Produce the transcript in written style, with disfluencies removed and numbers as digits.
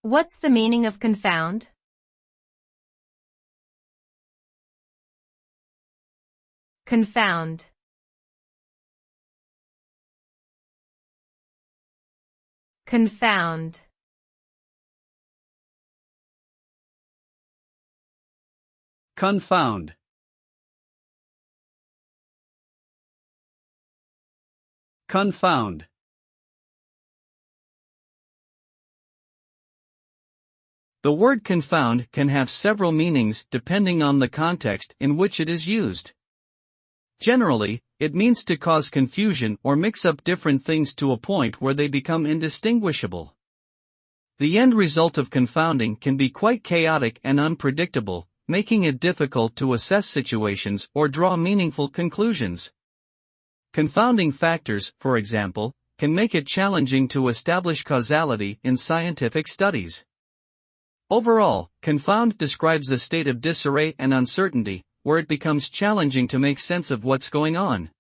What's the meaning of confound? Confound. Confound. Confound. Confound. The word confound can have several meanings depending on the context in which it is used. Generally, it means to cause confusion or mix up different things to a point where they become indistinguishable. The end result of confounding can be quite chaotic and unpredictable, making it difficult to assess situations or draw meaningful conclusions. Confounding factors, for example, can make it challenging to establish causality in scientific studies. Overall, confound describes a state of disarray and uncertainty, where it becomes challenging to make sense of what's going on.